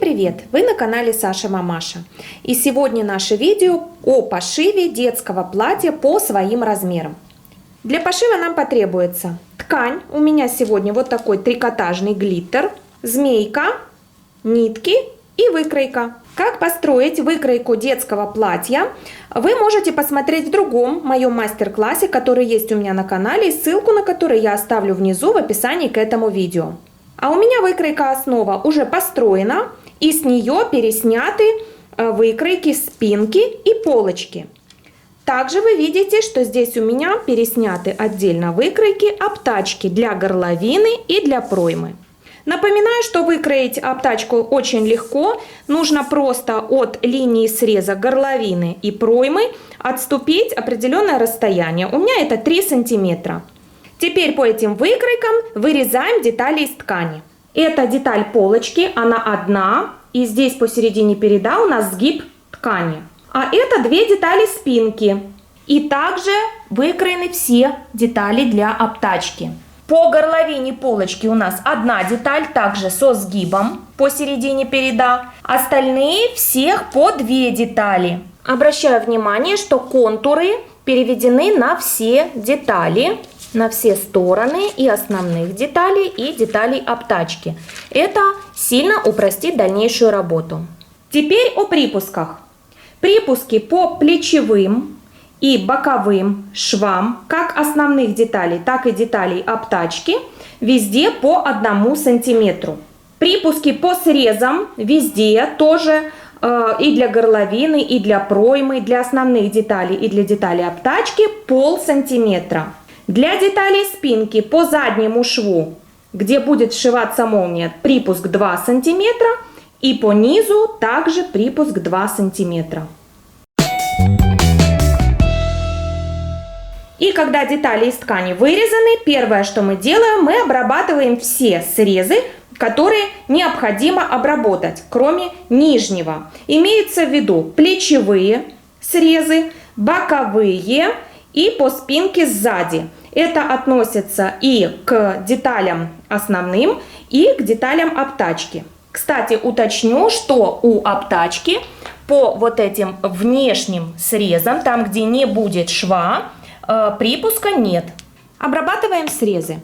привет! Вы на канале Саша Мамаша. И сегодня наше видео о пошиве детского платья по своим размерам. Для пошива нам потребуется ткань. У меня сегодня вот такой трикотажный глиттер, змейка, нитки и выкройка. Как построить выкройку детского платья, вы можете посмотреть в другом моем мастер-классе, который есть у меня на канале, и ссылку на который я оставлю внизу в описании к этому видео. А у меня выкройка основа уже построена, и с нее пересняты выкройки спинки и полочки. Также вы видите, что здесь у меня пересняты отдельно выкройки обтачки для горловины и для проймы. Напоминаю, что выкроить обтачку очень легко. Нужно просто от линии среза горловины и проймы отступить определенное расстояние. У меня это 3 сантиметра. Теперь по этим выкройкам вырезаем детали из ткани. Эта деталь полочки, она одна. И здесь посередине переда у нас сгиб ткани. А это две детали спинки. И также выкроены все детали для обтачки. По горловине полочки у нас одна деталь, также со сгибом посередине переда. Остальные всех по 2 детали. Обращаю внимание, что контуры переведены на все детали, на все стороны и основных деталей, и деталей обтачки. Это сильно упростит дальнейшую работу. Теперь о припусках. Припуски по плечевым и боковым швам, как основных деталей, так и деталей обтачки, везде по 1 сантиметру. Припуски по срезам везде тоже и для горловины, и для проймы, для основных деталей и для деталей обтачки пол сантиметра. Для деталей спинки по заднему шву, где будет вшиваться молния, припуск 2 сантиметра, и по низу также припуск 2 сантиметра. И когда детали из ткани вырезаны, первое, что мы делаем, мы обрабатываем все срезы, которые необходимо обработать, кроме нижнего. Имеется в виду плечевые срезы, боковые и по спинке сзади. Это относится и к деталям основным, и к деталям обтачки. Кстати, уточню, что у обтачки по вот этим внешним срезам, там где не будет шва, припуска нет. Обрабатываем срезы.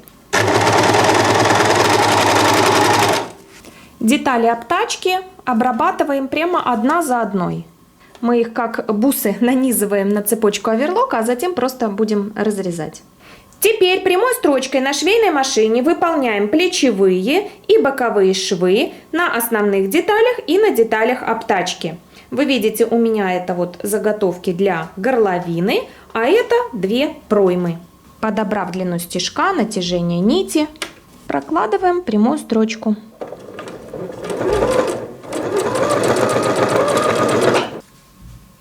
Детали обтачки обрабатываем прямо одна за одной. Мы их как бусы нанизываем на цепочку оверлока, а затем просто будем разрезать. Теперь прямой строчкой на швейной машине выполняем плечевые и боковые швы на основных деталях и на деталях обтачки. Вы видите, у меня это вот заготовки для горловины, а это 2 проймы. Подобрав длину стежка, натяжение нити, прокладываем прямую строчку.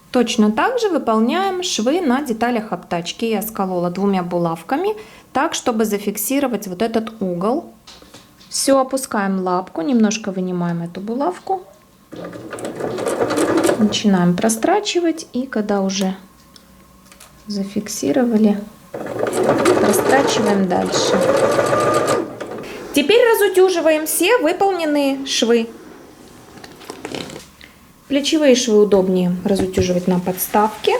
Точно так же выполняем швы на деталях обтачки. Я сколола 2 булавками, так, чтобы зафиксировать вот этот угол. Все, опускаем лапку, немножко вынимаем эту булавку. Начинаем прострачивать, и когда уже зафиксировали, прострачиваем дальше. Теперь разутюживаем все выполненные швы. Плечевые швы удобнее разутюживать на подставке,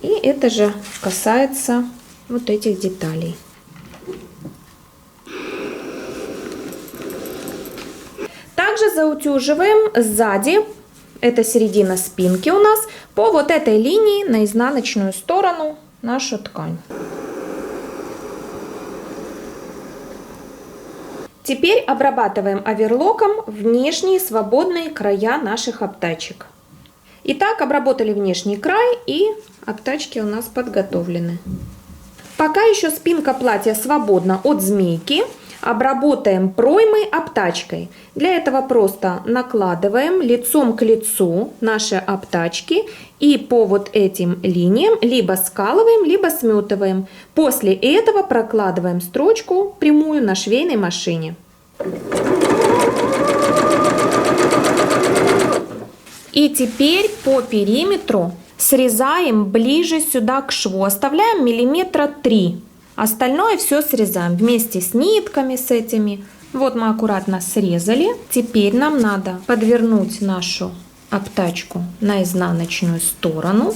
и это же касается вот этих деталей. Также заутюживаем сзади, это середина спинки у нас, по вот этой линии на изнаночную сторону нашу ткань. Теперь обрабатываем оверлоком внешние свободные края наших обтачек. Итак, обработали внешний край, и обтачки у нас подготовлены. Пока еще спинка платья свободна от змейки, обработаем проймы обтачкой. Для этого просто накладываем лицом к лицу наши обтачки и по вот этим линиям либо скалываем, либо сметываем. После этого прокладываем строчку прямую на швейной машине. И теперь по периметру срезаем ближе сюда к шву, оставляем 3 мм. Остальное все срезаем вместе с нитками, с этими, Вот мы аккуратно срезали. Теперь нам надо подвернуть нашу обтачку на изнаночную сторону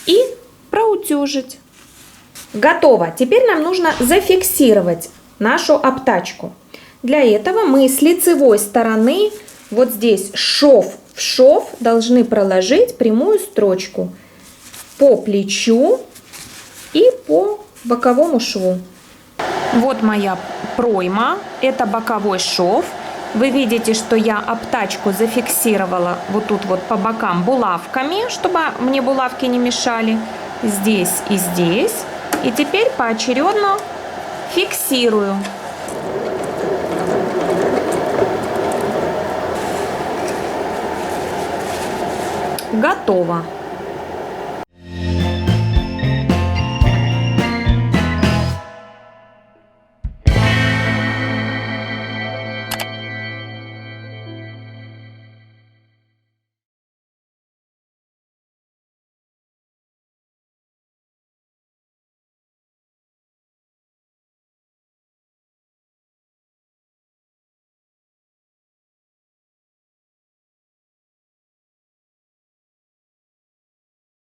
и проутюжить. Готово. Теперь нам нужно зафиксировать нашу обтачку. Для этого мы с лицевой стороны вот здесь шов в шов должны проложить прямую строчку по плечу и по боковому шву. Вот моя пройма, это боковой шов. Вы видите, что я обтачку зафиксировала вот тут вот по бокам булавками, чтобы мне булавки не мешали. Здесь и здесь. И теперь поочередно фиксирую. Готово.